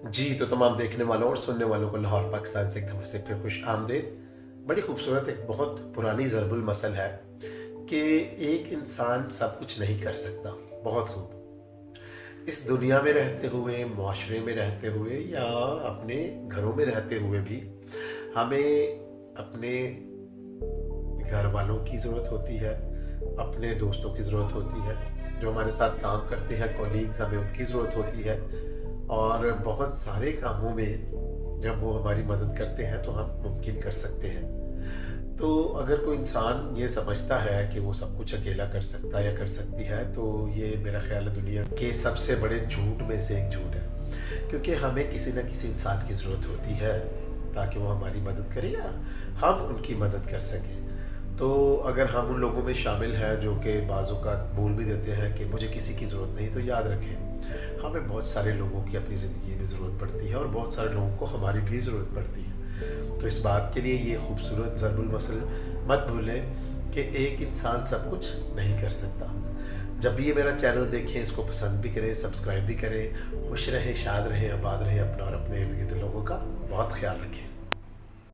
जी, तो तमाम देखने वालों और सुनने वालों को लाहौर पाकिस्तान से एक दफ़ा से फिर खुश आमदीद। बड़ी खूबसूरत एक बहुत पुरानी ज़रबुल मसल है कि एक इंसान सब कुछ नहीं कर सकता। बहुत खूब। इस दुनिया में रहते हुए, मुआशरे में रहते हुए या अपने घरों में रहते हुए भी हमें अपने घर वालों की ज़रूरत होती है, अपने दोस्तों की ज़रूरत होती है, जो हमारे साथ काम करते हैं कॉलीग्स, हमें उनकी ज़रूरत होती है। और बहुत सारे कामों में जब वो हमारी मदद करते हैं तो हम मुमकिन कर सकते हैं। तो अगर कोई इंसान ये समझता है कि वो सब कुछ अकेला कर सकता है या कर सकती है, तो ये मेरा ख्याल है दुनिया के सबसे बड़े झूठ में से एक झूठ है। क्योंकि हमें किसी न किसी इंसान की ज़रूरत होती है ताकि वो हमारी मदद करे या हम उनकी मदद कर सकें। तो अगर हम उन लोगों में शामिल हैं जो कि बाज़ औक़ात बोल भी देते हैं कि मुझे किसी की ज़रूरत नहीं, तो याद रखें हमें बहुत सारे लोगों की अपनी ज़िंदगी में ज़रूरत पड़ती है और बहुत सारे लोगों को हमारी भी ज़रूरत पड़ती है। तो इस बात के लिए ये खूबसूरत ज़रबुल मसल मत भूलें कि एक इंसान सब कुछ नहीं कर सकता। जब भी ये मेरा चैनल देखें, इसको पसंद भी करें, सब्सक्राइब भी करें। खुश रहें, शाद रहें, आबाद रहें। अपना और अपने इर्द गिर्द लोगों का बहुत ख्याल रखें।